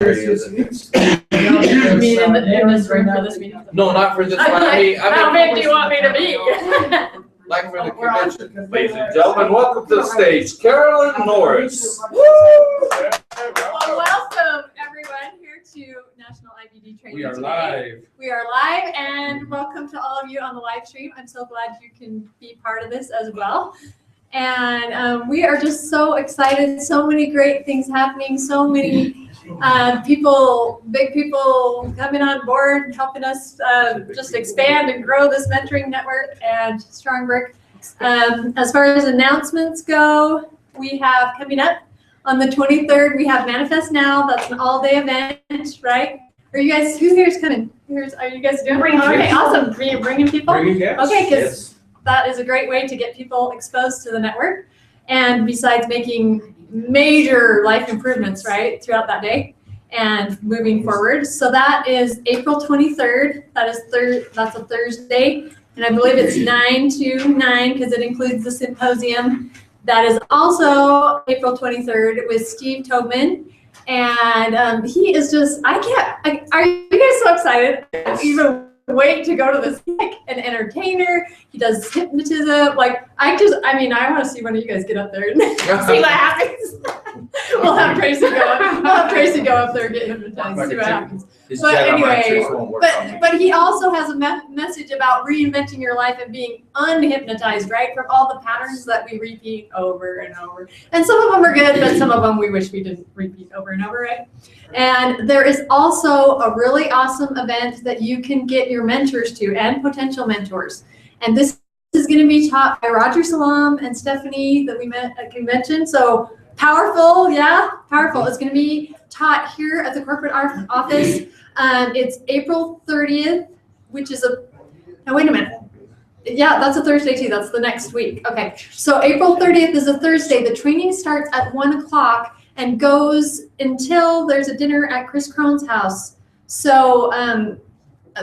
You mean in this room for this meeting? No, not for this one. How big do you want me to be? Like for the convention. Ladies and gentlemen, welcome to the stage, Carolyn Norris. Well, welcome everyone here to National IBD Training. We are today. live. We are live, and welcome to all of you on the live stream. I'm so glad you can be part of this as well. And we are just so excited. So many great things happening. So many people, big people coming on board, helping us just expand and grow this mentoring network and Strongbrick. As far as announcements go, we have coming up on the 23rd, we have Manifest Now. That's an all-day event, right? Are you guys, who here is coming? Are you guys doing it? Okay, awesome. Bringing people? Bringing guests. Okay, because that is a great way to get people exposed to the network. And besides making major life improvements, right, throughout that day and moving forward. So that is April 23rd. That's a Thursday. And I believe it's 9 to 9 because it includes the symposium. That is also April 23rd with Steve Tobin. And he is just, are you guys so excited? Even wait to go to this, like an entertainer. He does hypnotism. Like, I want to see one of you guys get up there and see what happens. We'll have Tracy go up there and get hypnotized, see what happens. But anyway, but he also has a message about reinventing your life and being unhypnotized, right? From all the patterns that we repeat over and over. And some of them are good, but some of them we wish we didn't repeat over and over, right? And there is also a really awesome event that you can get your mentors to and potential mentors. And this is going to be taught by Roger Salam and Stephanie that we met at convention. So powerful, yeah, powerful. It's going to be taught here at the corporate office. It's April 30th, which is now wait a minute. Yeah, that's a Thursday too. That's the next week. Okay, so April 30th is a Thursday. The training starts at 1 o'clock and goes until there's a dinner at Chris Crone's house. So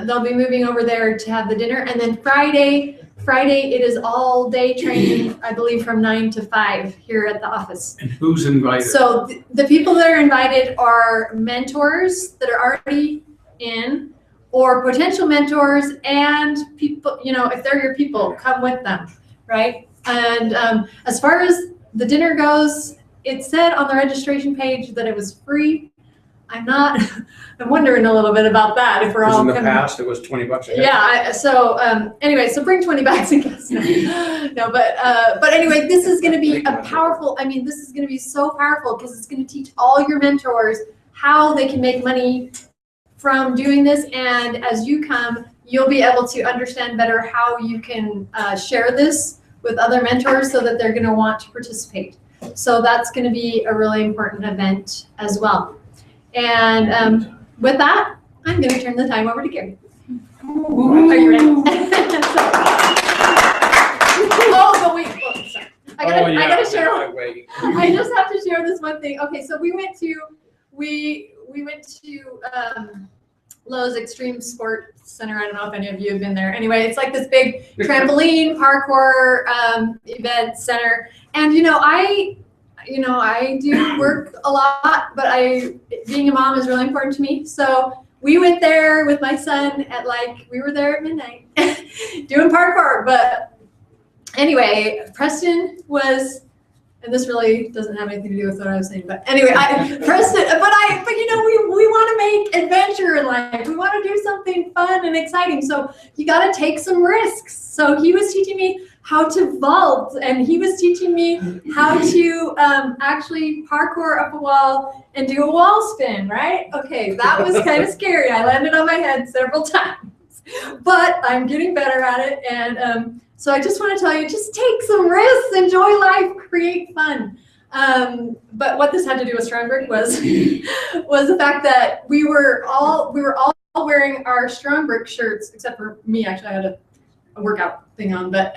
they'll be moving over there to have the dinner. And then Friday it is all day training, I believe from 9 to 5 here at the office. And who's invited? So the people that are invited are mentors that are already in, or potential mentors, and people, if they're your people, come with them, right? And as far as the dinner goes, it said on the registration page that it was free. I'm wondering a little bit about that. If we're all in the past, it was $20 a head. Yeah. Anyway, so bring 20 bags in case. No, but anyway, this is going to be a powerful. This is going to be so powerful because it's going to teach all your mentors how they can make money from doing this. And as you come, you'll be able to understand better how you can share this with other mentors so that they're going to want to participate. So that's going to be a really important event as well. And with that, I'm going to turn the time over to Gary. Are you ready? But wait. Oh, sorry. I gotta share. I just have to share this one thing. Okay, so we went to Lowe's Extreme Sport Center. I don't know if any of you have been there. Anyway, it's like this big trampoline parkour event center. And I do work a lot, but being a mom is really important to me. So we went there with my son we were there at midnight doing parkour. But anyway, Preston was, and this really doesn't have anything to do with what I was saying, but anyway, we want to make adventure in life. We want to do something fun and exciting. So you got to take some risks. So he was teaching me how to vault, and he was teaching me how to actually parkour up a wall and do a wall spin, right? Okay, that was kind of scary. I landed on my head several times, but I'm getting better at it. And so I just want to tell you, just take some risks, enjoy life, create fun. But what this had to do with Strongbrick was the fact that we were all wearing our Strongbrick shirts, except for me. Actually, I had a workout thing on, but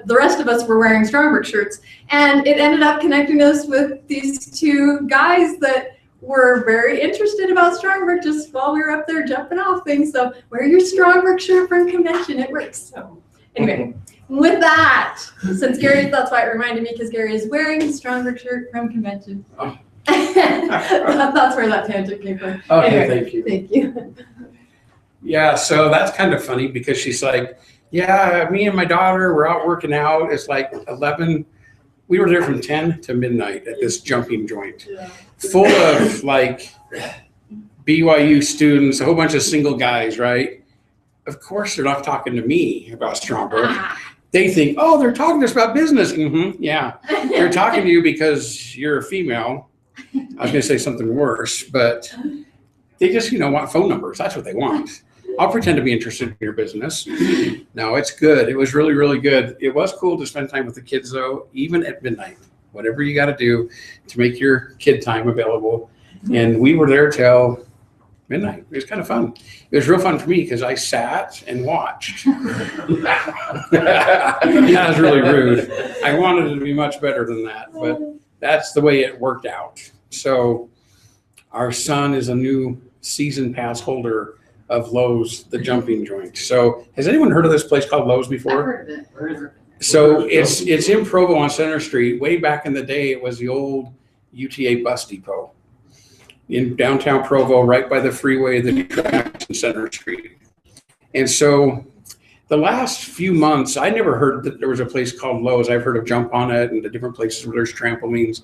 the rest of us were wearing Strongbrick shirts, and it ended up connecting us with these two guys that were very interested about Strongbrick just while we were up there jumping off things. So wear your Strongbrick shirt from convention, it works. So anyway, with that, since Gary, that's why it reminded me, because Gary is wearing a Strongbrick shirt from convention. Oh. That's where that tangent came from. Okay, Anyway, thank you. Thank you. Yeah, so that's kind of funny because she's like, yeah, me and my daughter, we're out working out. It's like 11. We were there from 10 to midnight at this jumping joint, full of like BYU students, a whole bunch of single guys, right? Of course, they're not talking to me about Stromberg. They think, oh, they're talking to us about business. Yeah, they're talking to you because you're a female. I was going to say something worse, but they just, want phone numbers. That's what they want. I'll pretend to be interested in your business. No, it's good. It was really, really good. It was cool to spend time with the kids, though, even at midnight. Whatever you got to do to make your kid time available. And we were there till midnight. It was kind of fun. It was real fun for me because I sat and watched. That was really rude. I wanted it to be much better than that, but that's the way it worked out. So our son is a new season pass holder of Lowe's, the jumping joint. So has anyone heard of this place called Lowe's before? I've heard of it. Where is it? So it's in Provo on Center Street. Way back in the day, it was the old UTA bus depot in downtown Provo, right by the freeway that tracks in Center Street. And so the last few months, I never heard that there was a place called Lowe's. I've heard of Jump On It and the different places where there's trampolines.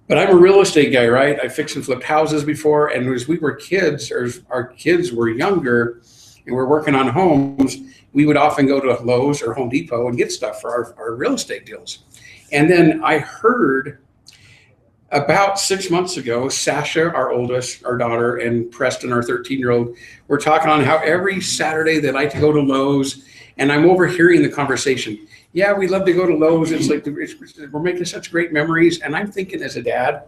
But I'm a real estate guy, right? I fixed and flipped houses before. And as we were kids, or as our kids were younger and we're working on homes, we would often go to Lowe's or Home Depot and get stuff for our real estate deals. And then I heard about 6 months ago, Sasha, our oldest, our daughter, and Preston, our 13-year-old, were talking on how every Saturday they like to go to Lowe's. And I'm overhearing the conversation. Yeah, we love to go to Lowe's. It's like we're making such great memories. And I'm thinking as a dad,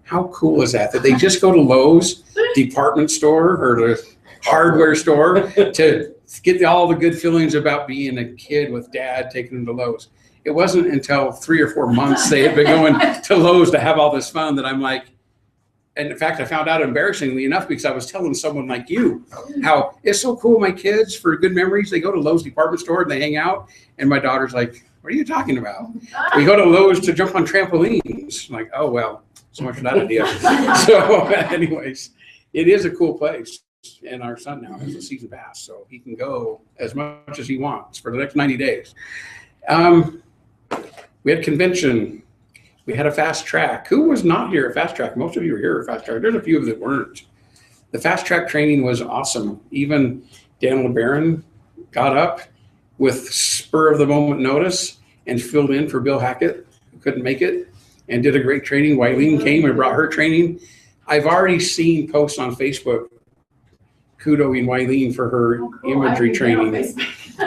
how cool is that they just go to Lowe's department store or the hardware store to get all the good feelings about being a kid with dad taking them to Lowe's. It wasn't until 3 or 4 months they had been going to Lowe's to have all this fun that I'm like, and in fact, I found out embarrassingly enough because I was telling someone like you how it's so cool. My kids, for good memories, they go to Lowe's department store and they hang out. And my daughter's like, what are you talking about? We go to Lowe's to jump on trampolines. I'm like, oh, well, so much for that idea. So anyways, it is a cool place. And our son now has a season pass, so he can go as much as he wants for the next 90 days. We had convention. We had a fast track. Who was not here at fast track? Most of you were here at fast track. There's a few of that weren't. The fast track training was awesome. Even Dan LeBaron got up with spur of the moment notice and filled in for Bill Hackett, who couldn't make it, and did a great training. Wileen came and brought her training. I've already seen posts on Facebook kudoing Wileen for her imagery training.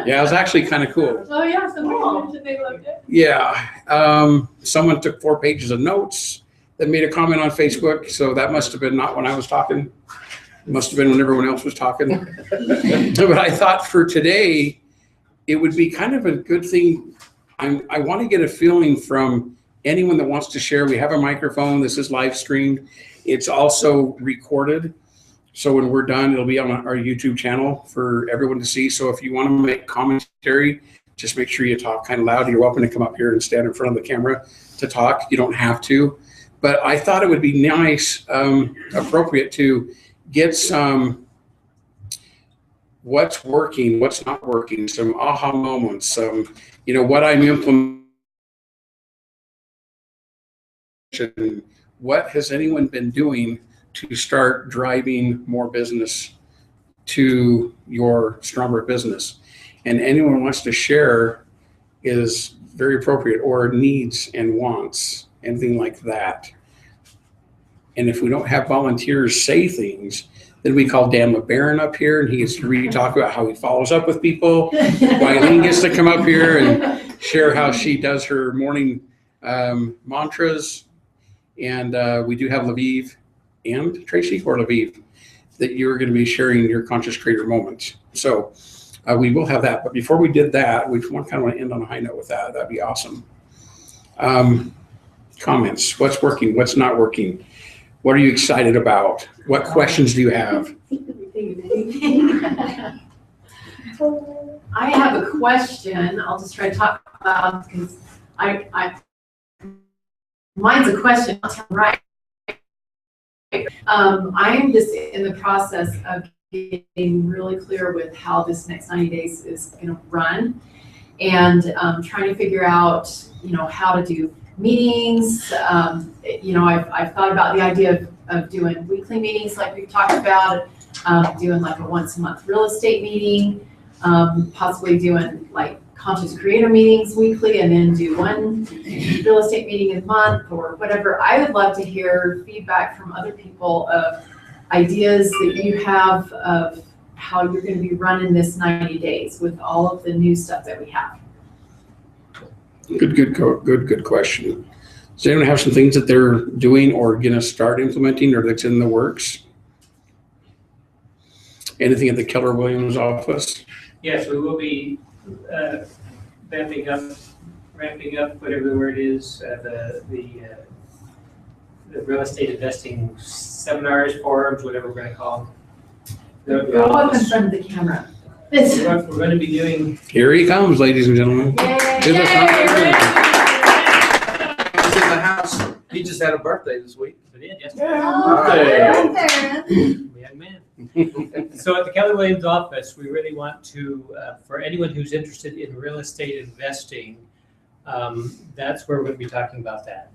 Yeah, it was actually kind of cool. Oh yeah, so they loved it. Yeah, someone took 4 pages of notes that made a comment on Facebook. So that must have been not when I was talking. It must have been when everyone else was talking. But I thought for today, it would be kind of a good thing. I want to get a feeling from anyone that wants to share. We have a microphone. This is live streamed. It's also recorded. So when we're done, it'll be on our YouTube channel for everyone to see. So if you want to make commentary, just make sure you talk kind of loud. You're welcome to come up here and stand in front of the camera to talk. You don't have to. But I thought it would be nice, appropriate to get some what's working, what's not working, some aha moments, some, what I'm implementing. What has anyone been doing to start driving more business to your Stromberg business? And anyone who wants to share is very appropriate, or needs and wants, anything like that. And if we don't have volunteers say things, then we call Dan LeBaron up here and he gets to talk about how he follows up with people. Wileen gets to come up here and share how she does her morning mantras. And we do have Lviv and Tracy, or Lviv, that you're going to be sharing your conscious creator moments. So we will have that. But before we did that, we kind of want to end on a high note with that. That'd be awesome. Comments. What's working? What's not working? What are you excited about? What questions do you have? I have a question. I'll just try to talk about, because mine's a question, right? I'm just in the process of getting really clear with how this next 90 days is going to run, and trying to figure out, how to do meetings. I've thought about the idea of doing weekly meetings like we've talked about, doing like a once a month real estate meeting, possibly doing like conscious creator meetings weekly, and then do one real estate meeting a month or whatever. I would love to hear feedback from other people of ideas that you have of how you're going to be running this 90 days with all of the new stuff that we have. Good question. Does anyone have some things that they're doing or going to start implementing or that's in the works? Anything at the Keller Williams office? Yes, we will be ramping up, whatever the word is, the real estate investing seminars, forums, whatever we're going to call them. You're all in front of the camera. We're going to be doing. Here he comes, ladies and gentlemen. Yay! To the front. He's in the house. He just had a birthday this week. We did, yes. We had a man. So at the Keller Williams office, we really want to, for anyone who's interested in real estate investing, that's where we're going to be talking about that.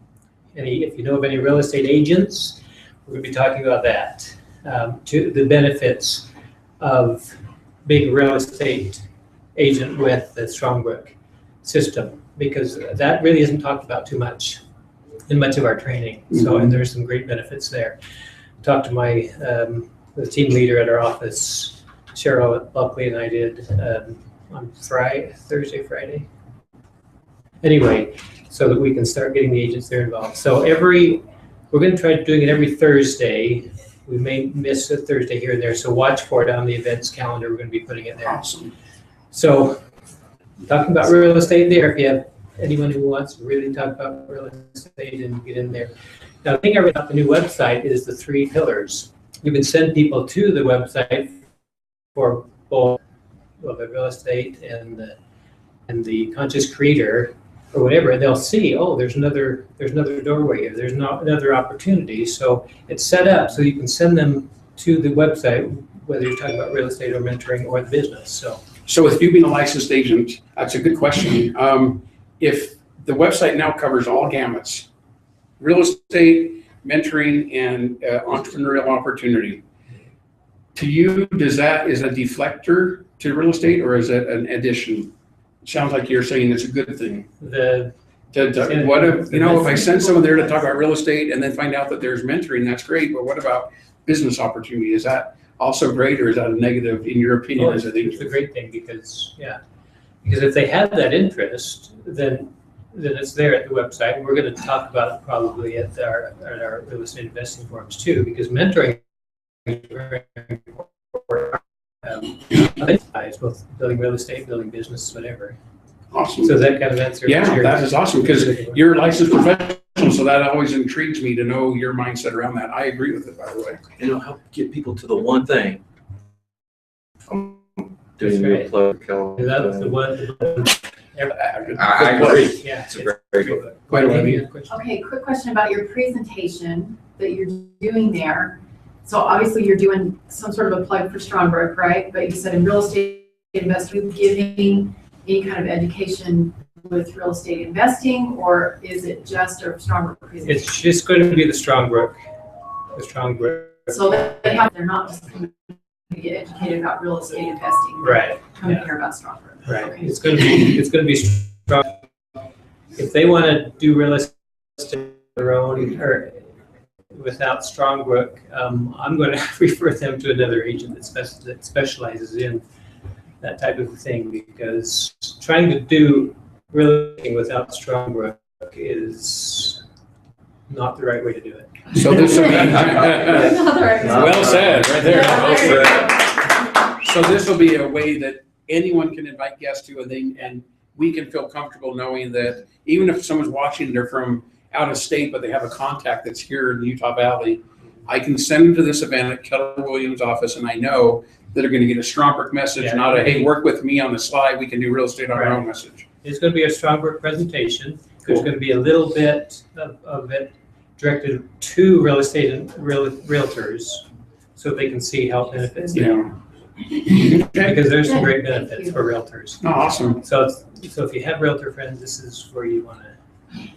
If you know of any real estate agents, we're going to be talking about that. To the benefits of being a real estate agent with the Strongbrook system, because that really isn't talked about too much in much of our training. So, and there's some great benefits there. Talked to my the team leader at our office, Cheryl Buckley, and I did on Thursday, Friday. Anyway, so that we can start getting the agents there involved. So we're going to try doing it every Thursday. We may miss a Thursday here and there, so watch for it on the events calendar. We're going to be putting it there. Awesome. So, talking about real estate there, if you have anyone who wants to really talk about real estate and get in there. Now, the thing I read about the new website is the 3 pillars. You can send people to the website for both the real estate and the conscious creator or whatever, and they'll see, oh, there's another doorway here, there's another opportunity. So it's set up so you can send them to the website, whether you're talking about real estate or mentoring or the business. So with you being a licensed agent, that's a good question. If the website now covers all gamuts, real estate, mentoring, and entrepreneurial opportunity, to you, is a deflector to real estate or is it an addition? Sounds like you're saying it's a good thing. What if, if I send someone there to talk about real estate and then find out that there's mentoring, that's great, but what about business opportunity? Is that also great, or is that a negative in your opinion? It's a great thing because if they have that interest, then it's there at the website, and we're going to talk about it probably at our real estate investing forums too, because mentoring is very important. Both building real estate, building business, whatever. Awesome. So that kind of answer. Yeah, that is awesome because you're a licensed professional, so that always intrigues me to know your mindset around that. I agree with it, by the way. It'll help get people to the one thing. Doing right. That's the one. I agree. Yeah, it's a very good. Okay, quick question about your presentation that you're doing there. So obviously you're doing some sort of a plug for Strongbrook, right? But you said in real estate investing, giving any kind of education with real estate investing, or is it just a Strongbrook presentation? It's just going to be the Strongbrook. So they're not just going to get educated about real estate investing. Right. Come here about Strongbrook. Right. Okay. It's going to be strong. If they want to do real estate on their own or without Strongbrook, I'm going to refer them to another agent that specializes in that type of thing, because trying to do real estate without Strongbrook is not the right way to do it. So this will be well said right there. Well said. So this will be a way that anyone can invite guests to, and we can feel comfortable knowing that even if someone's watching, they're from out of state, but they have a contact that's here in the Utah Valley, I can send them to this event at Keller Williams' office, and I know that they're going to get a Strongbrook message, not a, hey, work with me on the slide, we can do real estate on our own message. It's going to be a Strongbrook presentation. Cool. There's going to be a little bit of it directed to real estate and realtors so they can see how it benefits them. Yeah. Okay. Because there's some great benefits for realtors. Oh, awesome. So if you have realtor friends, this is where you want to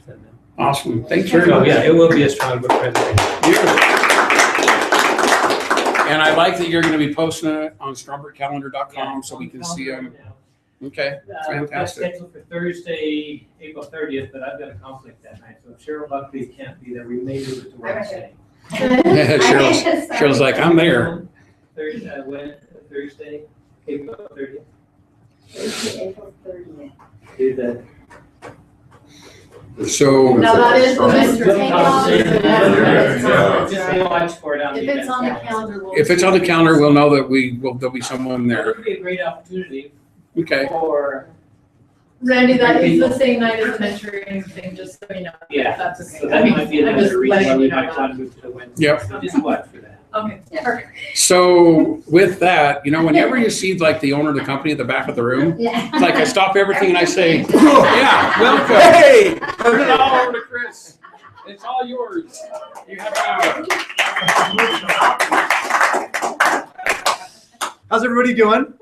send them. Awesome. Thanks very So much. yeah, it will be a strong book presentation. And I like that you're going to be posting it on strombergcalendar.com so we can see them. Okay, We've got fantastic. scheduled for Thursday, April 30th, but I've got a conflict that night. So if Cheryl Buckley can't be there, we may move it to Wednesday. Cheryl's like, I'm there. Thursday, April 30th. April 30th. Do that. So Now that is the Mr. Yeah. Just watch for it on the If it's on the event calendar, we'll. if it's on the calendar, we'll know that there'll be someone That there. would be a great opportunity Okay. for, Randy, that is the same night as the mentoring thing, just so you know. Yeah. That's okay. so that might be I'm just another reason why letting we you know might that. want to move to the Wednesday. Yep. So just watch for that. Okay, perfect. So with that, whenever you see like the owner of the company at the back of the room, Yeah. it's like I stop everything and I say, yeah, welcome. Hey! Turn it all over to Chris. It's all yours. You have it. How's everybody doing?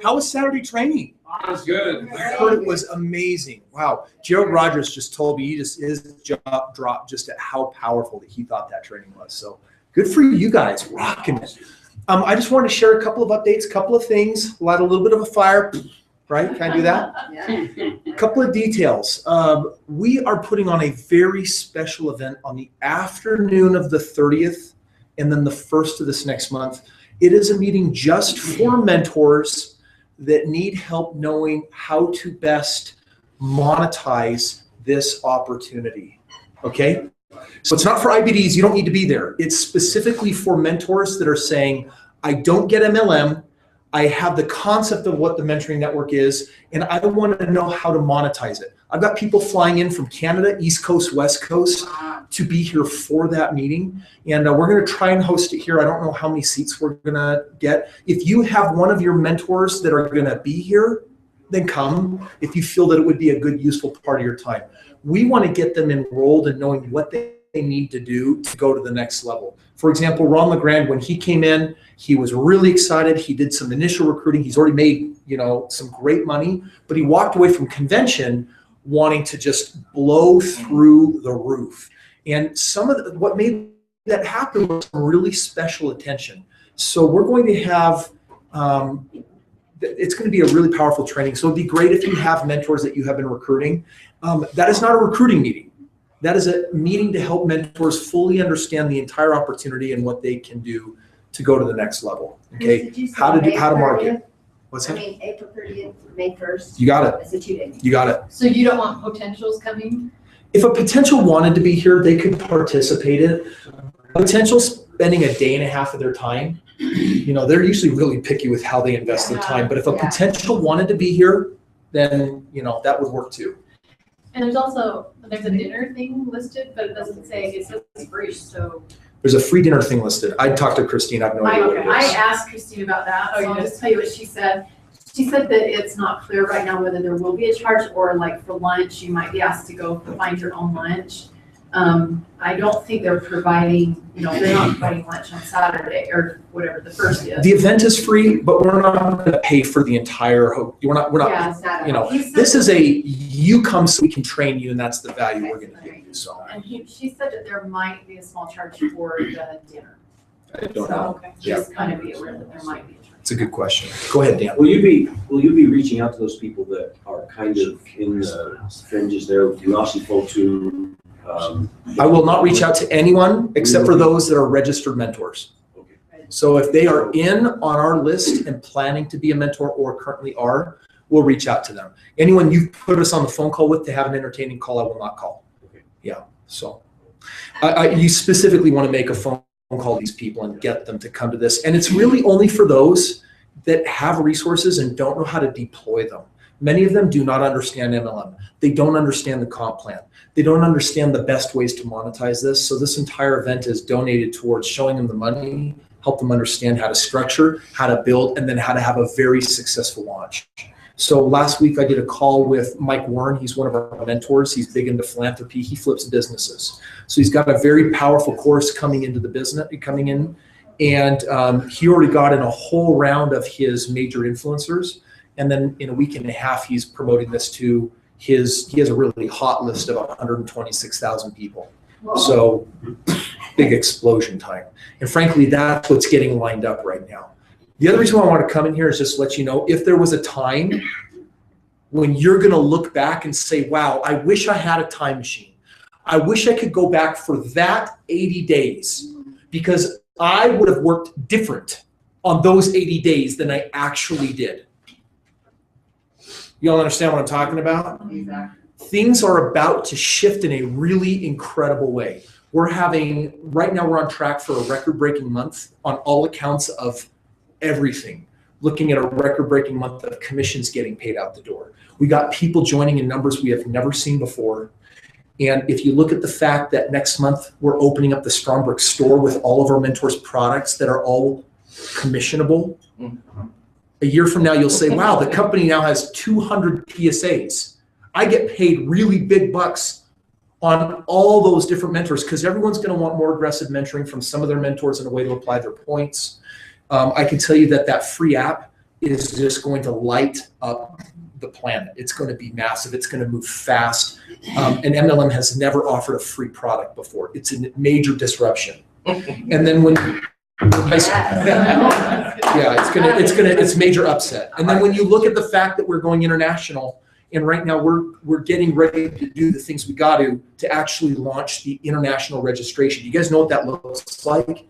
How was Saturday training? That's good. I heard it was amazing. Wow. Gerald Rogers just told me his jaw dropped just at how powerful that he thought that training was. So good for you guys, rocking it. I just wanted to share a couple of updates, a couple of things, light a little bit of a fire, right? Can I do that? A couple of details. We are putting on a very special event on the afternoon of the 30th and then the 1st of this next month. It is a meeting just for mentors that need help knowing how to best monetize this opportunity, okay? So it's not for IBDs, you don't need to be there. It's specifically for mentors that are saying, I don't get MLM, I have the concept of what the mentoring network is, and I want to know how to monetize it. I've got people flying in from Canada, East Coast, West Coast, to be here for that meeting. And we're going to try and host it here. I don't know how many seats we're going to get. If you have one of your mentors that are going to be here, then come if you feel that it would be a good, useful part of your time. We want to get them enrolled and knowing what they need to do to go to the next level. For example, Ron LeGrand, when he came in, he was really excited. He did some initial recruiting. He's already made, some great money, but he walked away from convention wanting to just blow through the roof. And some of what made that happen was some really special attention. So we're going to have, it's going to be a really powerful training. So it'd be great if you have mentors that you have been recruiting. That is not a recruiting meeting. That is a meeting to help mentors fully understand the entire opportunity and what they can do to go to the next level. Okay, how to market. What's that? April 30th, May 1st. You got it. It's a 2 day. You got it. So you don't want potentials coming? If a potential wanted to be here, they could participate in it. A potential spending a day and a half of their time, they're usually really picky with how they invest their time. But if a potential wanted to be here, then, that would work too. And there's a dinner thing listed, but it doesn't say, it says free, so. There's a free dinner thing listed. I'd talk to Christine. I have no idea what it I is. asked Christine about that, Oh, so you I'll did? just tell you what she said. She said that it's not clear right now whether there will be a charge or like for lunch, you might be asked to go find your own lunch. I don't think they're providing, they're not providing lunch on Saturday or whatever the first is. The event is free, but we're not going to pay for the entire. We're not. Yeah, It's not He said This that- is you come so we can train you, and that's the value we're going to give you. So And she said that there might be a small charge for the dinner. I don't know. Okay. Just kind of be aware that there might be a charge. It's a good question. Go ahead, Dan. Will you be reaching out to those people that are kind of in the fringes there? Do you also folks who? I will not reach out to anyone except for those that are registered mentors. Okay. So if they are in on our list and planning to be a mentor or currently are, we'll reach out to them. Anyone you put us on the phone call with to have an entertaining call, I will not call. Okay. Yeah. So you specifically want to make a phone call to these people and get them to come to this. And it's really only for those that have resources and don't know how to deploy them. Many of them do not understand MLM. They don't understand the comp plan. They don't understand the best ways to monetize this. So this entire event is donated towards showing them the money, help them understand how to structure, how to build, and then how to have a very successful launch. So last week I did a call with Mike Warren. He's one of our mentors. He's big into philanthropy. He flips businesses. So he's got a very powerful course coming in. And he already got in a whole round of his major influencers. And then in a week and a half, he's promoting this to he has a really hot list of 126,000 people. Whoa. So big explosion time. And frankly, that's what's getting lined up right now. The other reason why I want to come in here is just to let you know, if there was a time when you're going to look back and say, wow, I wish I had a time machine. I wish I could go back for that 80 days because I would have worked different on those 80 days than I actually did. You all understand what I'm talking about? Exactly. Things are about to shift in a really incredible way. Right now we're on track for a record-breaking month on all accounts of everything. Looking at a record-breaking month of commissions getting paid out the door. We got people joining in numbers we have never seen before. And if you look at the fact that next month we're opening up the Stromberg store with all of our mentors' products that are all commissionable. A year from now, you'll say, wow, the company now has 200 PSAs. I get paid really big bucks on all those different mentors because everyone's going to want more aggressive mentoring from some of their mentors in a way to apply their points. I can tell you that free app is just going to light up the planet. It's going to be massive. It's going to move fast. And MLM has never offered a free product before. It's a major disruption. And then it's major upset. And then when you look at the fact that we're going international, and right now we're getting ready to do the things we got to actually launch the international registration. You guys know what that looks like?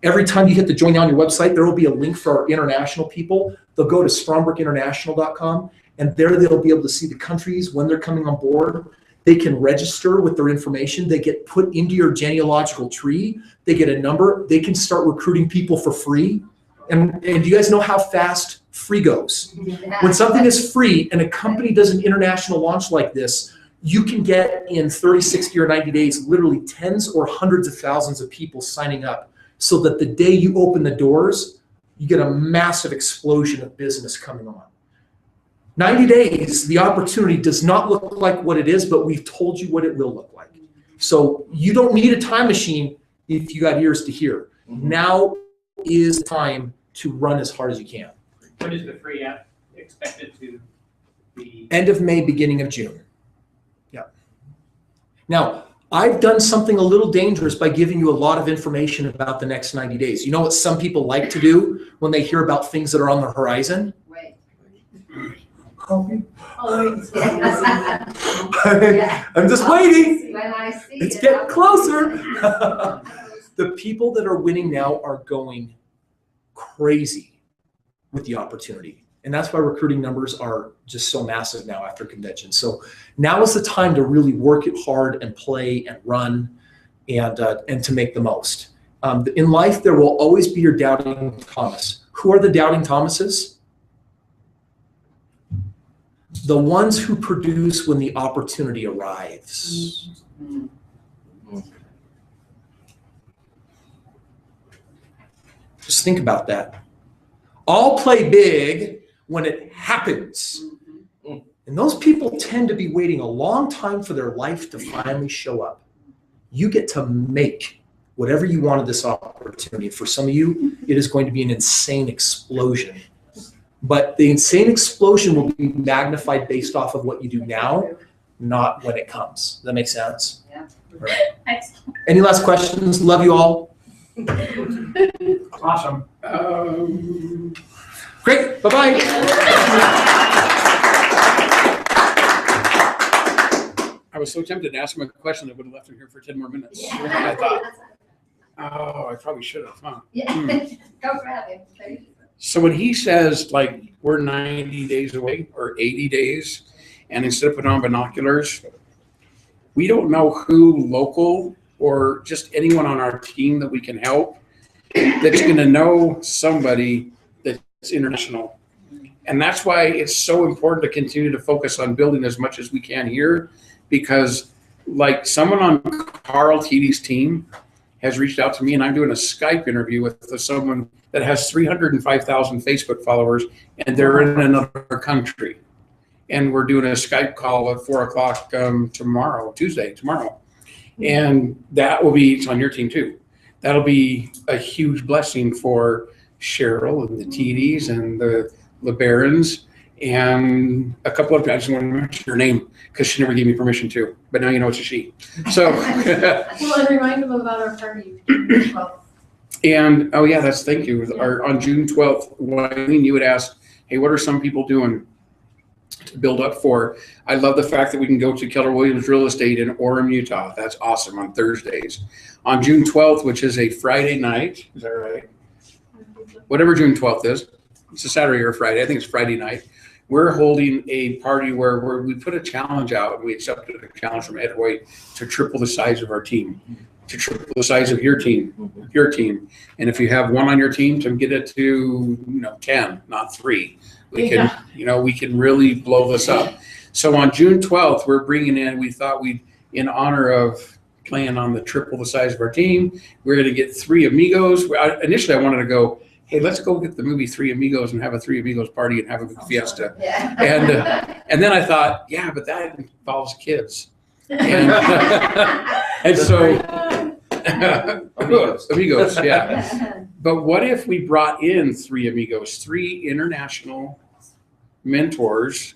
Every time you hit the join now on your website, there will be a link for our international people. They'll go to stromberginternational.com, and there they'll be able to see the countries when they're coming on board. They can register with their information. They get put into your genealogical tree. They get a number. They can start recruiting people for free. And do you guys know how fast free goes? When something is free and a company does an international launch like this, you can get in 30, 60, or 90 days, literally tens or hundreds of thousands of people signing up so that the day you open the doors, you get a massive explosion of business coming on. 90 days, the opportunity does not look like what it is, but we've told you what it will look like. So you don't need a time machine if you got ears to hear. Now is the time to run as hard as you can. When is the free app expected to be? End of May, beginning of June. Yeah. Now, I've done something a little dangerous by giving you a lot of information about the next 90 days. You know what some people like to do when they hear about things that are on the horizon? Wait. Coffee. Oh, wait. I'm just waiting. When I see It's it, getting I'll- closer. The people that are winning now are going crazy with the opportunity. And that's why recruiting numbers are just so massive now after convention. So now is the time to really work it hard and play and run and to make the most. In life, there will always be your doubting Thomas. Who are the doubting Thomases? The ones who produce when the opportunity arrives. Just think about that. All play big when it happens. And those people tend to be waiting a long time for their life to finally show up. You get to make whatever you wanted this opportunity. For some of you, it is going to be an insane explosion. But the insane explosion will be magnified based off of what you do now, not when it comes. Does that make sense? Yeah. Right. Any last questions? Love you all. Awesome. Great. Bye-bye. I was so tempted to ask him a question that would have left him here for 10 more minutes. I thought, oh, I probably should have, huh? Yeah. Go grab him. So when he says, like, we're 90 days away or 80 days, and instead of putting on binoculars, we don't know who local or just anyone on our team that we can help that's going to know somebody that's international. And that's why it's so important to continue to focus on building as much as we can here, because like someone on Carl Teedy's team has reached out to me, and I'm doing a Skype interview with someone that has 305,000 Facebook followers, and they're in another country. And we're doing a Skype call at 4 o'clock tomorrow, Tuesday, tomorrow. And that will be, it's on your team too. That'll be a huge blessing for Cheryl and the TDs and the LeBarons and a couple of, I just want to mention her name because she never gave me permission to, but now you know it's a she. So. Well, and remind them about our party. And, oh yeah, thank you. On June 12th, Wayne, you had asked, hey, what are some people doing to build up for? I love the fact that we can go to Keller Williams Real Estate in Orem, Utah. That's awesome on Thursdays. On June 12th, which is a Friday night, is that right? Whatever June 12th is, it's a Saturday or a Friday. I think it's Friday night. We're holding a party where we put a challenge out, and we accepted a challenge from Ed White to triple the size of our team, to triple the size of your team. And if you have one on your team, to get it to 10, not 3. We can really blow this up. So on June 12th, we're bringing in, we thought in honor of playing on the triple the size of our team, we're going to get 3 amigos. Initially, I wanted to go, hey, let's go get the movie 3 Amigos and have a 3 Amigos party and have a fiesta. Yeah. And then I thought, yeah, but that involves kids. And so, amigos, yeah. But what if we brought in 3 amigos, 3 international mentors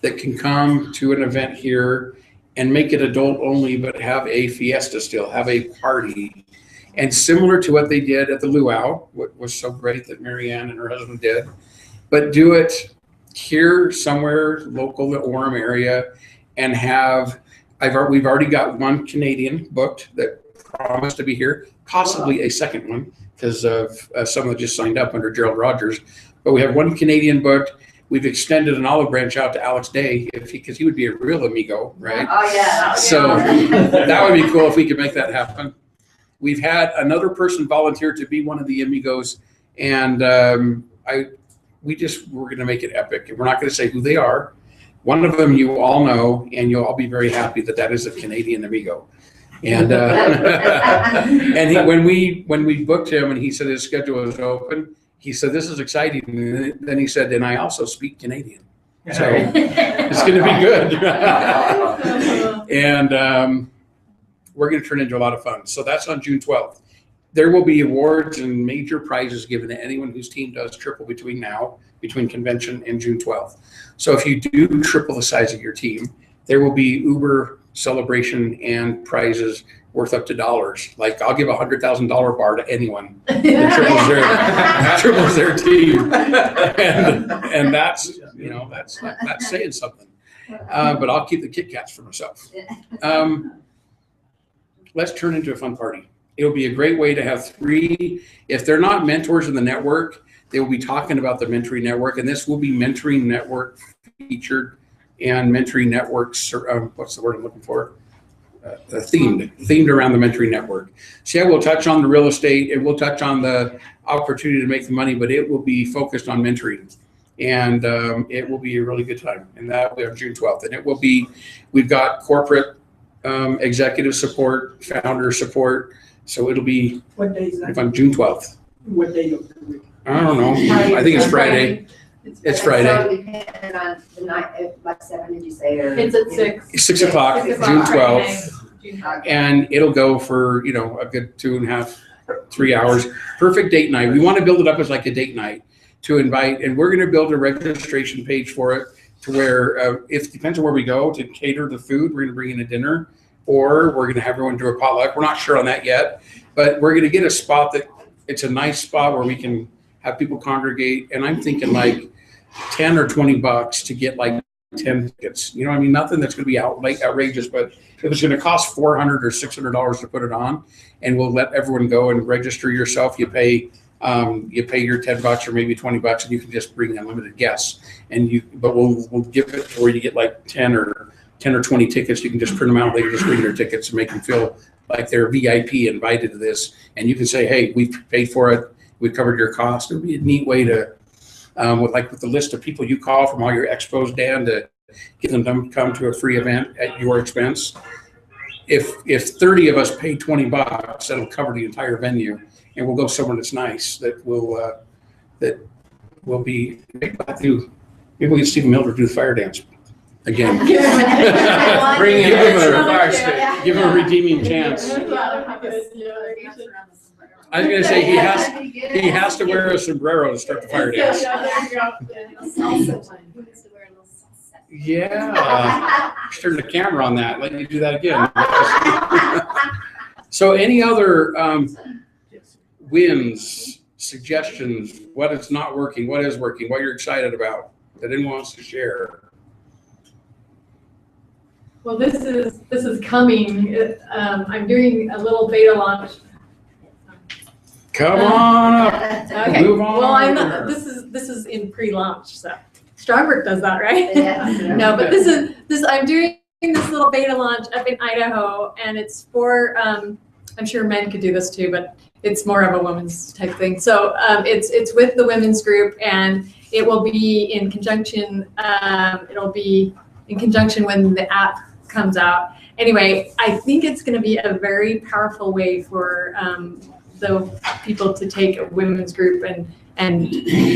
that can come to an event here and make it adult only, but have a fiesta still, have a party. And similar to what they did at the Luau, what was so great that Marianne and her husband did, but do it here somewhere local, the Orem area, and we've already got 1 Canadian booked that promised to be here, possibly a second one because of someone that just signed up under Gerald Rogers. But we have 1 Canadian booked. We've extended an olive branch out to Alex Day because he would be a real amigo, right? Oh, yeah. So that would be cool if we could make that happen. We've had another person volunteer to be one of the amigos, and we're going to make it epic. And we're not going to say who they are. One of them you all know, and you'll all be very happy that is a Canadian amigo. And and when we booked him, and he said his schedule was open, he said, "This is exciting." And then he said, "And I also speak Canadian, so it's going to be good." And we're going to turn into a lot of fun. So that's on June 12th. There will be awards and major prizes given to anyone whose team does triple between convention and June 12th. So if you do triple the size of your team, there will be Uber celebration and prizes worth up to dollars. Like I'll give $100,000 bar to anyone that triples their team, and that's saying something. But I'll keep the Kit Kats for myself. Let's turn into a fun party. It'll be a great way to have 3. If they're not mentors in the network, they will be talking about the mentoring network, and this will be mentoring network featured and mentoring networks. What's the word I'm looking for? Themed around the mentoring network. So yeah, we'll touch on the real estate, and we'll touch on the opportunity to make the money, but it will be focused on mentoring, and it will be a really good time. And that will be on June 12th, and we've got corporate executive support, founder support. So it'll be What day is that? on June 12th. What day of the week? I don't know. I think it's Friday. It's Friday. So depending on the night, like 7, did you say? Or It's at 6. 6 o'clock, 6 June o'clock, 12th. And it'll go for, a good 2.5, 3 hours. Perfect date night. We want to build it up as like a date night to invite, and we're going to build a registration page for it to where, if depends on where we go to cater the food, we're going to bring in a dinner, or we're going to have everyone do a potluck. We're not sure on that yet, but we're going to get a spot that it's a nice spot where we can have people congregate. And I'm thinking like $10 or $20 to get like 10 tickets. Nothing that's going to be outrageous, but if it's going to cost $400 or $600 to put it on, and we'll let everyone go and register yourself. You pay your $10 or maybe $20, and you can just bring unlimited guests. But we'll give it to where you get like 10 or 20 tickets. You can just print them out. They can just bring their tickets and make them feel like they're VIP invited to this. And you can say, hey, we've paid for it. We've covered your cost. It would be a neat way to, with the list of people you call from all your expos, Dan, to get them to come to a free event at your expense. if 30 of us pay $20, that'll cover the entire venue, and we'll go somewhere that's nice that will be maybe we'll get Stephen Miller to do the fire dance again. Bring him Give him to a the fire stick. Give him a redeeming chance. I was gonna say he has to wear a sombrero to start the fire dance. Yeah, turn the camera on that. Let me do that again. So, any other wins, suggestions? What is not working? What is working? What you're excited about that anyone wants to share? Well, this is coming. I'm doing a little beta launch. Come on up. Okay. Move on. Well, I'm not. This is in pre-launch, so Strawbrook does that, right? Yeah. No, but this. I'm doing this little beta launch up in Idaho, and it's for. I'm sure men could do this too, but it's more of a women's type thing. So it's with the women's group, and it will be in conjunction. It'll be in conjunction when the app comes out. Anyway, I think it's going to be a very powerful way for the people to take a women's group and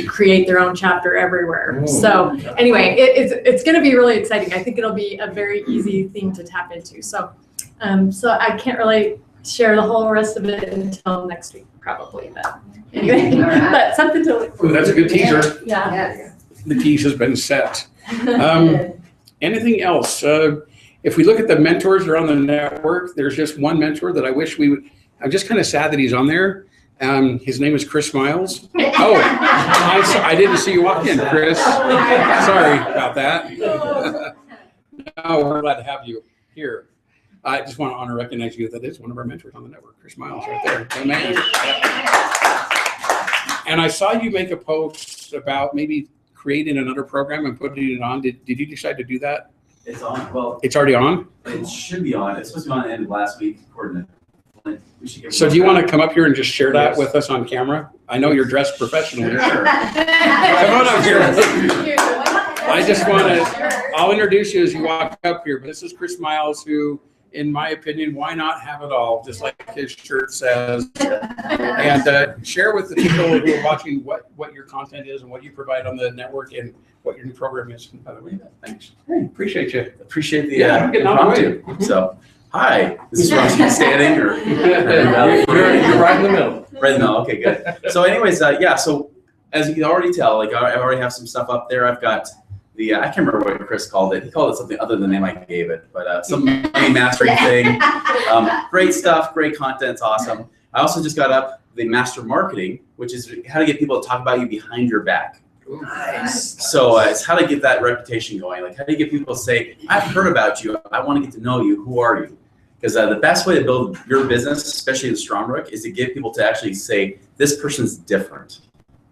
create their own chapter everywhere. So anyway, it's going to be really exciting. I think it'll be a very easy thing to tap into. So I can't really share the whole rest of it until next week, probably. But anyway, but something to look Ooh, that's a good teaser. Yeah. Yes. The tease has been set. Anything else? If we look at the mentors that are on the network, there's just one mentor that I wish we would. I'm just kind of sad that he's on there. His name is Chris Miles. Oh, I didn't see you walk in, Chris. Sorry about that. No, we're glad to have you here. I just want to honor, recognize you. That is one of our mentors on the network, Chris Miles, right there. Amen. And I saw you make a post about maybe creating another program and putting it on. Did you decide to do that? It's on. Well, It's already on? it should be on. It's supposed to be on the end of last week, according to Flint. We should get So do you want to come up here and just share that with us on camera? I know you're dressed professionally. Sure. Come on up here. I just want to, I'll introduce you as you walk up here, but this is Chris Miles, who, in my opinion, why not have it all, just like his shirt says. And share with the people who are watching what your content is and what you provide on the network and what your new program is. By the way, thanks. Hey, appreciate you. Appreciate the Yeah, I'm getting on the way. impromptu. So, hi. This is Rusty standing or You're right in the middle. right now. Okay, good. So, anyways, yeah. So, as you can already tell, like I already have some stuff up there. I've got the I can't remember what Chris called it. He called it something other than the name I gave it, but some money mastering thing. Great stuff, great content, it's awesome. I also just got up the master marketing, which is how to get people to talk about you behind your back. Nice. So it's how to get that reputation going. Like, how do you get people to say, I've heard about you, I want to get to know you, who are you? Because the best way to build your business, especially in Strongbrook, is to get people to actually say, this person's different.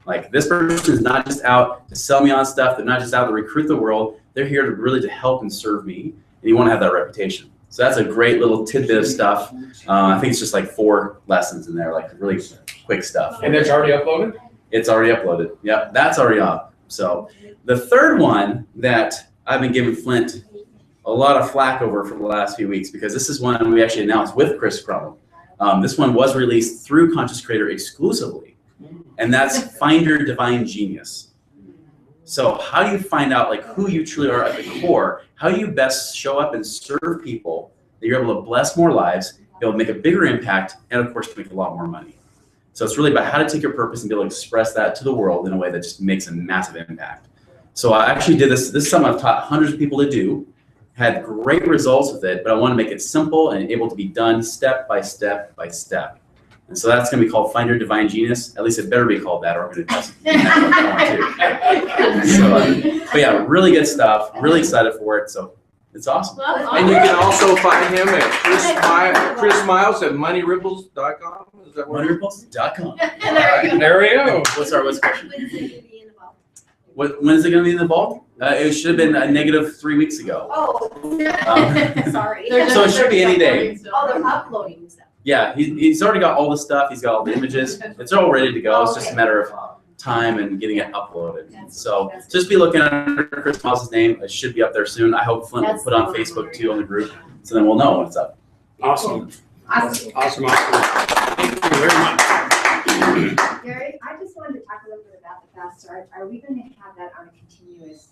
Like, this person is not just out to sell me on stuff, they're not just out to recruit the world, they're here to really to help and serve me, and you want to have that reputation. So that's a great little tidbit of stuff. I think it's just like 4 lessons in there, like really quick stuff. And it's already uploaded? It's already uploaded. Yep, that's already up. So the third one that I've been giving Flint a lot of flack over for the last few weeks, because this is one we actually announced with Chris Crum. This one was released through Conscious Creator exclusively, and that's Find Your Divine Genius. So how do you find out like who you truly are at the core? How you best show up and serve people that you're able to bless more lives, be able to make a bigger impact, and of course make a lot more money. So it's really about how to take your purpose and be able to express that to the world in a way that just makes a massive impact. So I actually did this. This is something I've taught hundreds of people to do. Had great results with it, but I want to make it simple and able to be done step by step by step. And so that's going to be called Find Your Divine Genius. At least it better be called that, or I'm going to test it. But yeah, really good stuff. Really excited for it. So it's awesome. And you can also find him at Chris Miles at moneyripples.com. Is that what? Moneyripples.com. There we go. What's the question? When is it going to be in the vault? It should have been a negative 3 weeks ago. Oh, sorry. So it should be any day. Oh, they're uploading stuff. Yeah, he's already got all the stuff. He's got all the images. It's all ready to go. It's just a matter of time and getting it uploaded. So just be looking under Chris Miles' name. It should be up there soon. I hope Flint will put on Facebook too on the group, so then we'll know when it's up. Awesome. Awesome. Awesome. Thank you very much. Gary, I just wanted to talk a little bit about the fast start. Are we going to have that on a continuous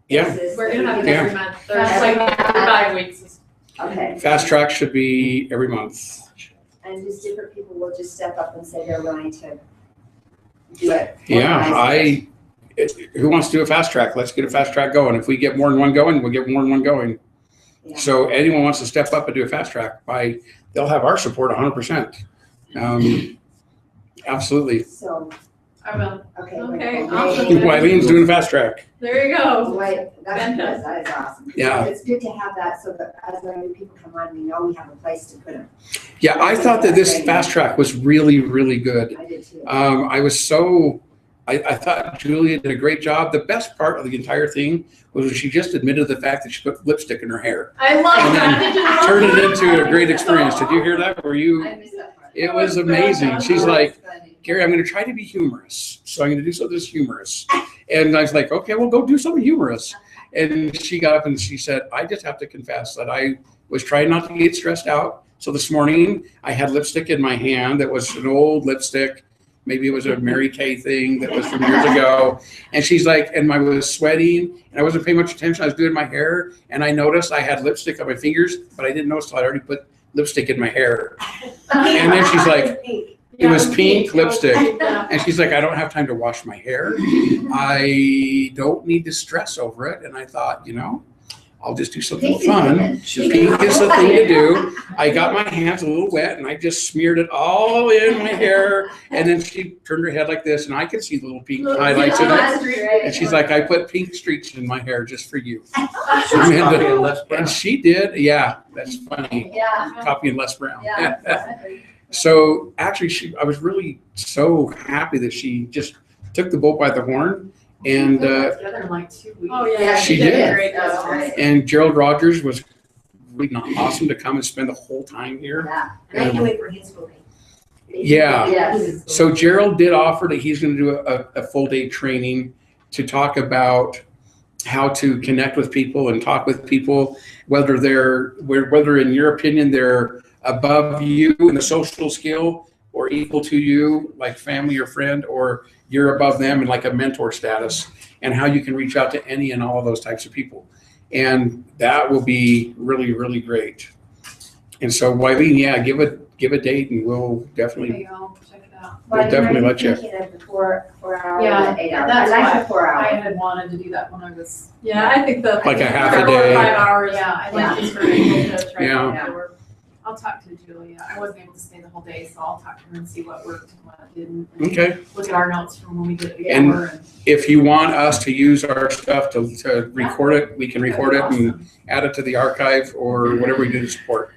Yeah. basis? We're gonna have it Yeah. every month. There's like 5 weeks. Okay. Fast track should be every month. And just different people will just step up and say they're willing to do it. Yeah, who wants to do a fast track? Let's get a fast track going. If we get more than one going, we'll get more than one going. Yeah. So anyone wants to step up and do a fast track, they'll have our support 100%. Absolutely. So, I will. okay. Okay, wonderful. awesome. Wileen's doing a fast track. There you go. Wait, that is awesome. Yeah. It's good to have that so that as our new people come on, we know we have a place to put them. Yeah, I thought that this fast track was really, really good. I did too. I thought Julia did a great job. The best part of the entire thing was when she just admitted the fact that she put lipstick in her hair. I love And that. then Did you love turned it that? into a great experience. Did you hear that? Were you? I missed that part. It was amazing. She's like, That's funny. Gary, I'm going to try to be humorous. So I'm going to do something that's humorous. And I was like, okay, well, go do something humorous. And she got up and she said, I just have to confess that I was trying not to get stressed out. So this morning I had lipstick in my hand that was an old lipstick. Maybe it was a Mary Kay thing that was from years ago. And she's like, and I was sweating and I wasn't paying much attention. I was doing my hair and I noticed I had lipstick on my fingers, but I didn't notice till I already put lipstick in my hair. And then she's like, it was pink lipstick. And she's like, I don't have time to wash my hair. I don't need to stress over it. And I thought, I'll just do something fun. Pink is the thing to do. I got my hands a little wet and I just smeared it all in my hair. And then she turned her head like this and I could see the little pink highlights in it. And she's like, I put pink streaks in my hair just for you. And she did. Yeah, that's funny. Yeah. Copying Les Brown. Yeah. So actually, I was really so happy that she just took the bull by the horn. And Together in like 2 weeks. Oh, yeah. She did did. Great. That's right. and Gerald Rogers was really awesome to come and spend the whole time here. Yeah. And I can't wait for his movie. Yeah. Yes. So Gerald did offer that he's going to do a full day training to talk about how to connect with people and talk with people, whether in your opinion they're above you in the social skill or equal to you, like family or friend, or you're above them in like a mentor status, and how you can reach out to any and all of those types of people. And that will be really, really great. And so Wileen, yeah, give a date and we'll definitely, Okay, I'll check it out. we'll definitely let you. Thinking of the 4 hour, Yeah, 8 hour. that's I like why the 4 I hour. had wanted to do that when I was. Yeah, I think the Like a half a 4 or day. 5 hours. Yeah, I like like this for people to try Yeah. to get forward. I'll talk to Julia. I wasn't able to stay the whole day, so I'll talk to her and see what worked and what didn't. and Okay. Look at our notes from when we did it And- together. If you want us to use our stuff to record it, we can record it and add it to the archive or whatever we do to support.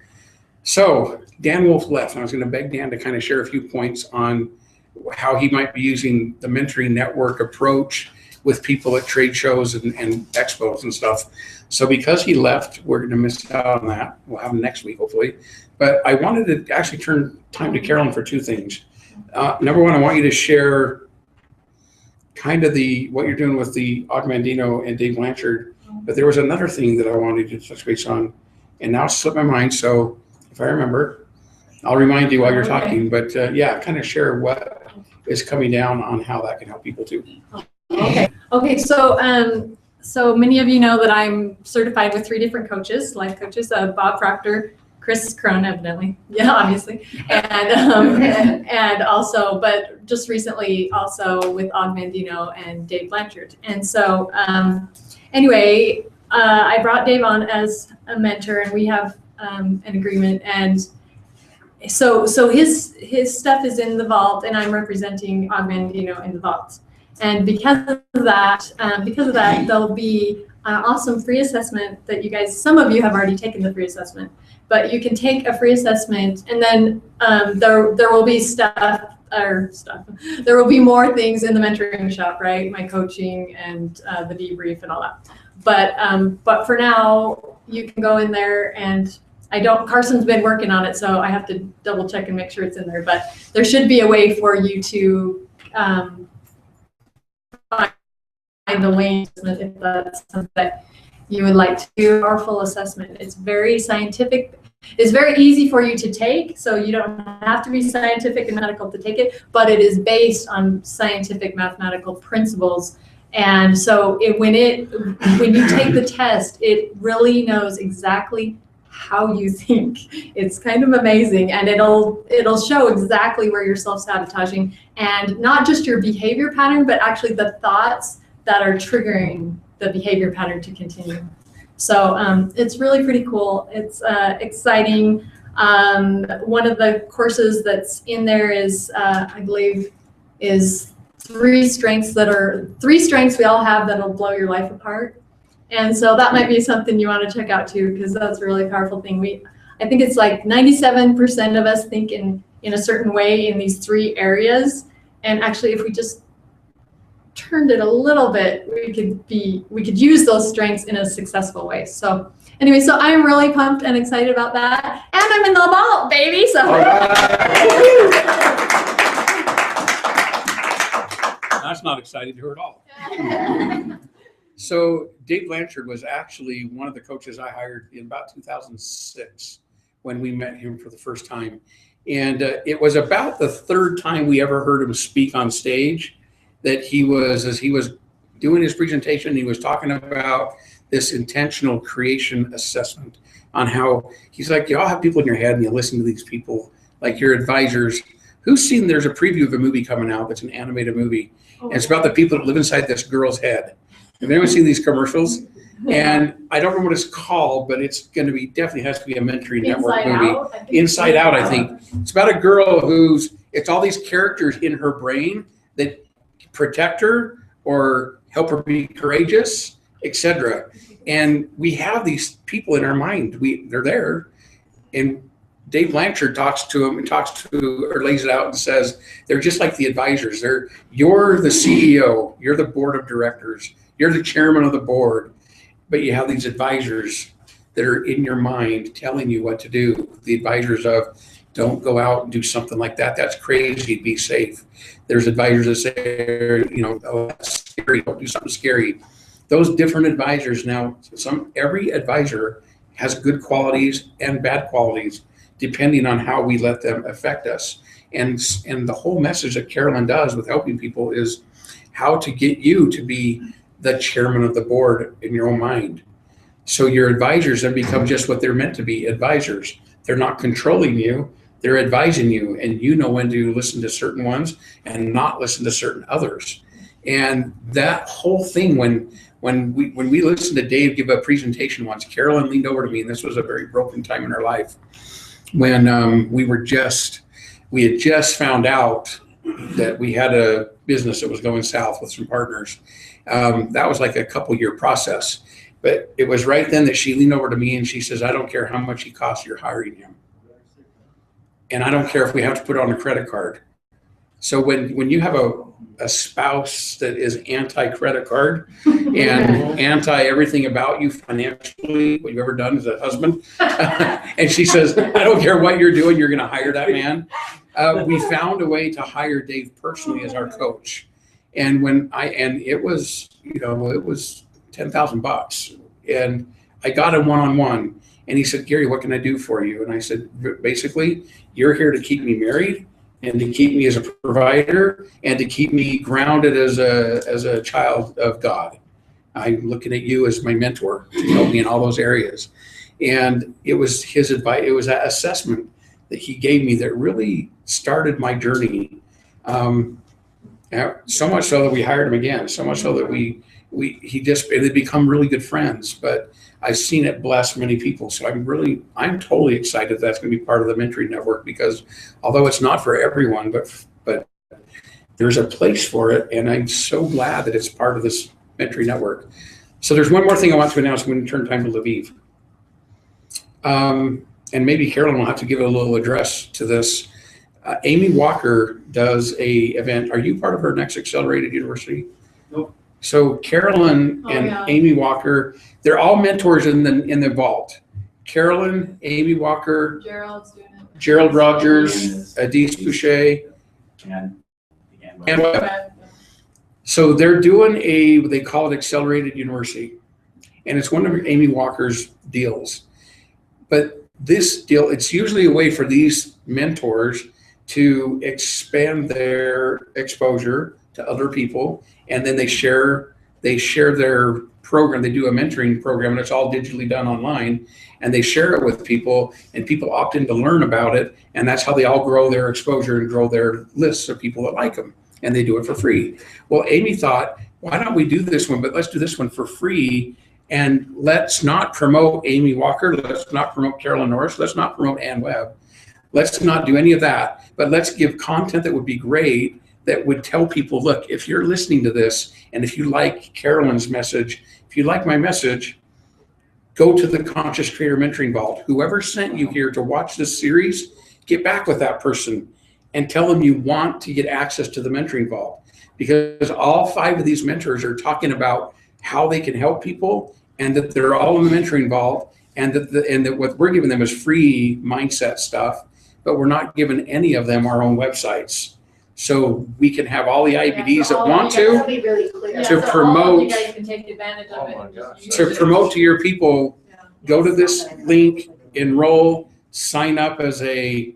So Dan Wolf left, and I was going to beg Dan to kind of share a few points on how he might be using the mentoring network approach with people at trade shows and expos and stuff. So because he left, we're going to miss out on that. We'll have him next week, hopefully. But I wanted to actually turn time to Carolyn for 2 things. Number one, I want you to share kind of what you're doing with the Augmandino and Dave Blanchard. But there was another thing that I wanted to touch base on, and now it's slipped my mind. So if I remember, I'll remind you while you're talking. But yeah, kind of share what is coming down on how that can help people too. Okay. So many of you know that I'm certified with 3 different coaches, life coaches, Bob Proctor, Chris Crone, evidently. Yeah, obviously. And also, but just recently also with Augmandino and Dave Blanchard. And so anyway, I brought Dave on as a mentor and we have an agreement. And so his stuff is in the vault and I'm representing Augmandino in the vault. And because of that, there'll be an awesome free assessment that you guys, some of you have already taken the free assessment, but you can take a free assessment and then there will be there will be more things in the mentoring shop, right? My coaching and the debrief and all that. But for now, you can go in there and Carson's been working on it, so I have to double check and make sure it's in there, but there should be a way for you to find the lane if that's something that you would like to do a powerful assessment. It's very scientific. It's very easy for you to take, so you don't have to be scientific and medical to take it, but it is based on scientific mathematical principles. And so when you take the test, it really knows exactly how you think. It's kind of amazing, and it'll show exactly where you're self-sabotaging, and not just your behavior pattern, but actually the thoughts that are triggering the behavior pattern to continue. So it's really pretty cool. It's exciting. One of the courses that's in there is, I believe, is three strengths we all have that'll blow your life apart. And so that might be something you want to check out too, because that's a really powerful thing. I think it's like 97% of us think in a certain way in these three areas. And actually, if we just turned it a little bit, we could use those strengths in a successful way. So anyway, so I'm really pumped and excited about that. And I'm in the vault, baby. So that's not exciting to her at all. So Dave Blanchard was actually one of the coaches I hired in about 2006 when we met him for the first time. And it was about the third time we ever heard him speak on stage that as he was doing his presentation, he was talking about this intentional creation assessment on how he's like, you all have people in your head and you listen to these people like your advisors. There's a preview of a movie coming out that's an animated movie. And it's about the people that live inside this girl's head. Have anyone seen these commercials? And I don't remember what it's called, but it's going to be, definitely has to be a Mentoring Network movie. Inside Out, I think. It's about a girl it's all these characters in her brain that protect her or help her be courageous, etc. And we have these people in our mind. They're there. And Dave Blanchard talks to them or lays it out and says, they're just like the advisors. You're the CEO, you're the board of directors, you're the chairman of the board, but you have these advisors that are in your mind telling you what to do. The advisors of, don't go out and do something like that. That's crazy. Be safe. There's advisors that say, oh, that's scary. Don't do something scary. Those different advisors now, every advisor has good qualities and bad qualities, depending on how we let them affect us. And the whole message that Carolyn does with helping people is how to get you to be the chairman of the board in your own mind. So your advisors then become just what they're meant to be, advisors. They're not controlling you, they're advising you, and you know when to listen to certain ones and not listen to certain others. And that whole thing, when we listened to Dave give a presentation once, Carolyn leaned over to me, and this was a very broken time in her life, when we had just found out that we had a business that was going south with some partners. That was like a couple-year process. But it was right then that she leaned over to me and she says, I don't care how much he costs, you're hiring him. And I don't care if we have to put it on a credit card. So when you have a spouse that is anti-credit card and anti everything about you financially, what you've ever done as a husband, and she says, I don't care what you're doing, you're going to hire that man. We found a way to hire Dave personally as our coach. And it was $10,000, and I got him one-on-one, and he said, Gary, what can I do for you? And I said, basically, you're here to keep me married and to keep me as a provider and to keep me grounded as a child of God. I'm looking at you as my mentor to help me in all those areas. And it was his advice. It was that assessment that he gave me that really started my journey. So much so that we hired him again. So much so that it had become really good friends. But I've seen it bless many people. So I'm totally excited that's going to be part of the Mentoring Network, because although it's not for everyone, but there's a place for it. And I'm so glad that it's part of this Mentoring Network. So there's one more thing I want to announce when we turn time to Lviv. And maybe Carolyn will have to give a little address to this. Amy Walker does a event. Are you part of her next Accelerated University? Nope. So Carolyn and Amy Walker, they're all mentors in the vault. Carolyn, Amy Walker, Gerald's doing it. Gerald Rogers, Adise Boucher, and Webb. So they're doing they call it Accelerated University. and it's one of Amy Walker's deals. But this deal, it's usually a way for these mentors to expand their exposure to other people, and then they share their program. They do a mentoring program, and it's all digitally done online, and they share it with people, and people opt in to learn about it, and that's how they all grow their exposure and grow their lists of people that like them, and they do it for free. Well, Amy thought, why don't we do this one, but let's do this one for free, and let's not promote Amy Walker, let's not promote Carolyn Norris, let's not promote Ann Webb, let's not do any of that, but let's give content that would be great, that would tell people, look, if you're listening to this, and if you like Carolyn's message, if you like my message, go to the Conscious Creator Mentoring Vault. Whoever sent you here to watch this series, get back with that person and tell them you want to get access to the Mentoring Vault, because all 5 of these mentors are talking about how they can help people, and that they're all in the Mentoring Vault, and that what we're giving them is free mindset stuff, but we're not giving any of them our own websites. So we can have all the IBDs that want That'll to be really clear. to so all promote- you guys can take advantage of it. Oh my and just gosh. use to it. promote to your people. Yeah. Go to this link, enroll, sign up as a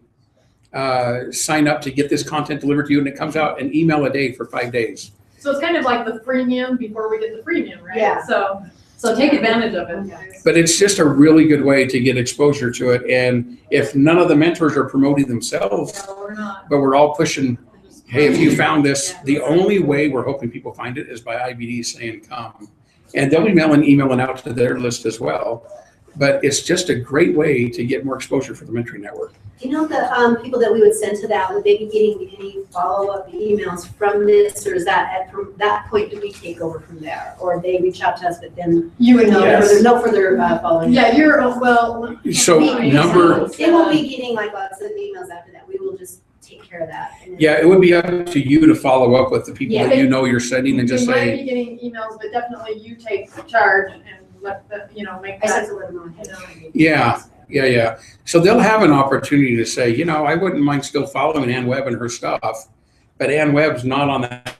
sign up to get this content delivered to you, and it comes out an email a day for 5 days. So it's kind of like the freemium before we get the freemium, right? Yeah. So take advantage of it. But it's just a really good way to get exposure to it. And if none of the mentors are promoting themselves, No, we're not. but we're all pushing, hey, if you found this, the only way we're hoping people find it is by IBD saying come. And they'll be emailing out to their list as well. But it's just a great way to get more exposure for the mentoring network. Do you know the people that we would send to that, would they be getting any follow-up emails from this, or is that from that point do we take over from there? Or they reach out to us, but then You would know. Yes. no further following? Yeah, well. So We number, They won't be getting like lots of emails after that. We will just take care of that. And then- yeah, it would be up to you to follow up with the people Yeah. that you know you're sending and just You might say, be getting emails, but definitely you take charge and let the, make I just that. have to let them know ahead of time. Yeah. Yeah. So they'll have an opportunity to say, I wouldn't mind still following Ann Webb and her stuff, but Ann Webb's not on that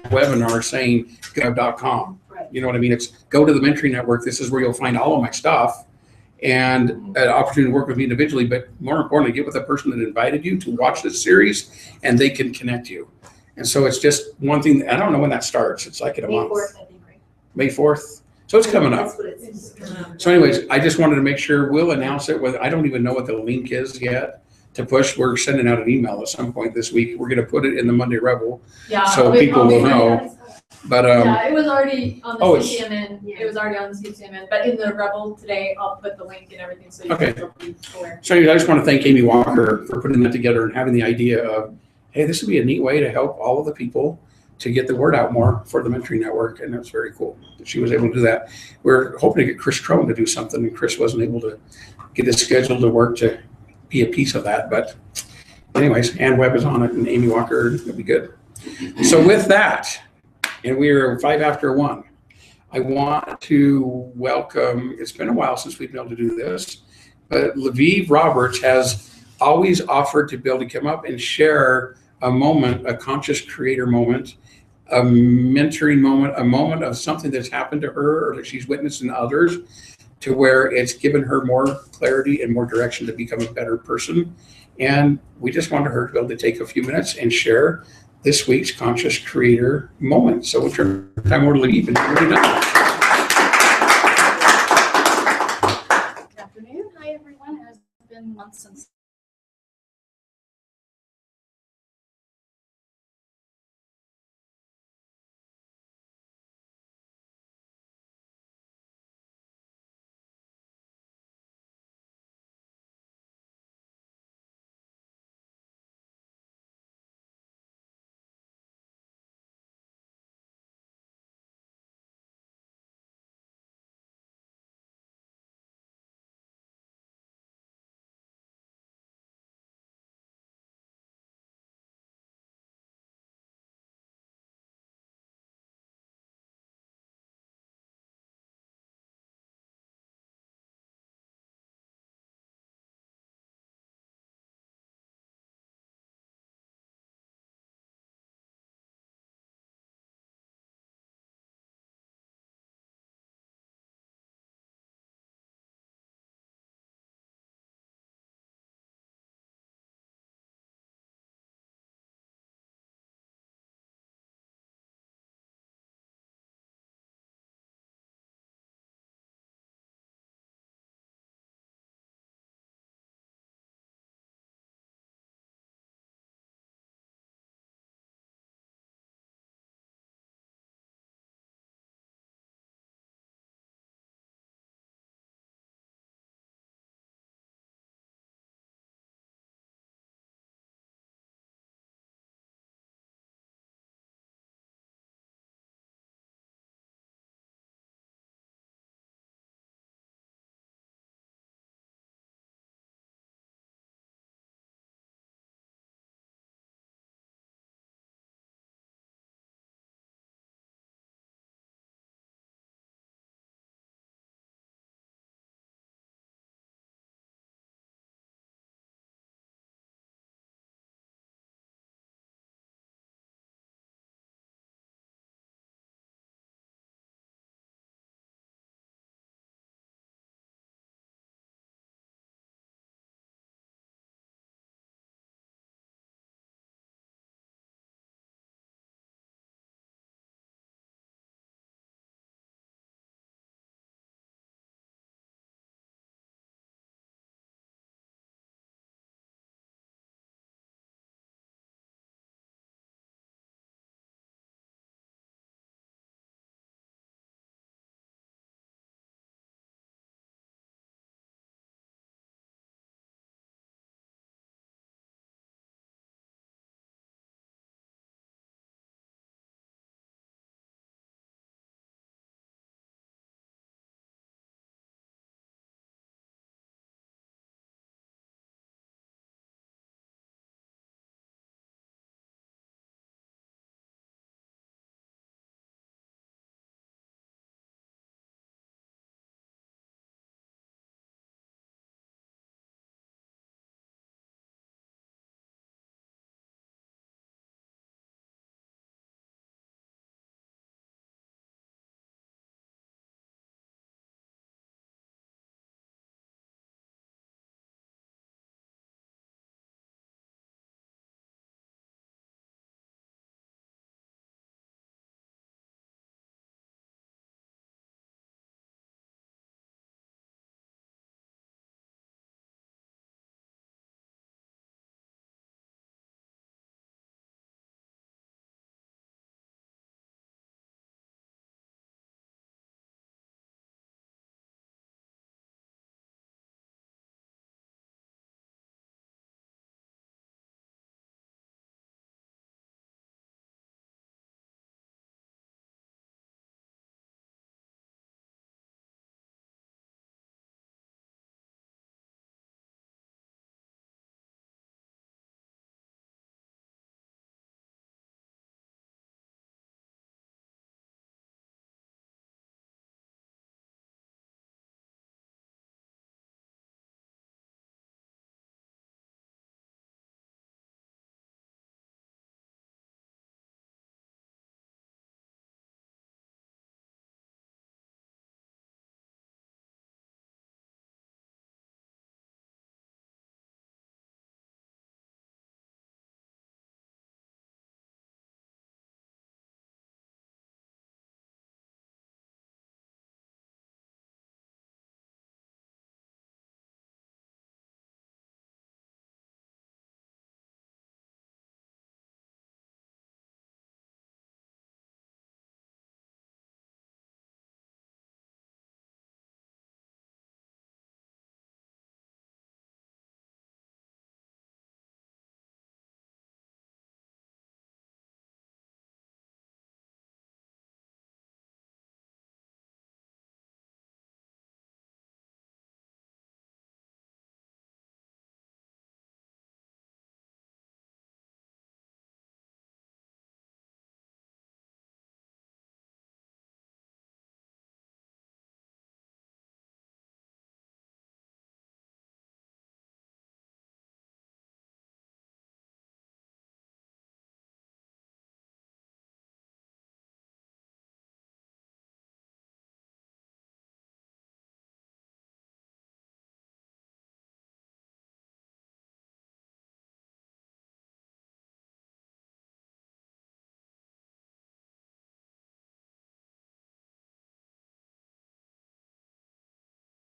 webinar saying gov.com. Right. You know what I mean? It's go to the Mentoring Network. This is where you'll find all of my stuff and an opportunity to work with me individually, but more importantly, get with the person that invited you to watch this series, and they can connect you. And so it's just one thing. I don't know when that starts. It's like in a May month. 4th, I think, right? May 4th. So it's coming up. That's what it's. So anyways, I just wanted to make sure we'll announce it. I don't even know what the link is yet to push. We're sending out an email at some point this week. We're going to put it in the Monday Rebel. Yeah. So I'll be- people I'll be- will know. But Yeah, it was already on the oh, it's- CCMN. Yeah. It was already on the CCMN, but in the Rebel today, I'll put the link and everything so you Okay. guys will be aware. so anyways, I just want to thank Amy Walker for putting that together and having the idea of, hey, this would be a neat way to help all of the people to get the word out more for the Mentoring Network. And that's very cool that she was able to do that. We're hoping to get Chris Crone to do something, and Chris wasn't able to get his schedule to work to be a piece of that. But anyways, Ann Webb is on it and Amy Walker, it'll be good. So with that, and we are 5 after 1, I want to welcome, it's been a while since we've been able to do this, but Lviv Roberts has always offered to be able to come up and share a moment, a conscious creator moment, a mentoring moment, a moment of something that's happened to her or that she's witnessed in others, to where it's given her more clarity and more direction to become a better person. And we just wanted her to be able to take a few minutes and share this week's conscious creator moment. So we'll turn time over to Lviv and we're done. Good afternoon. Hi, everyone. It has been months since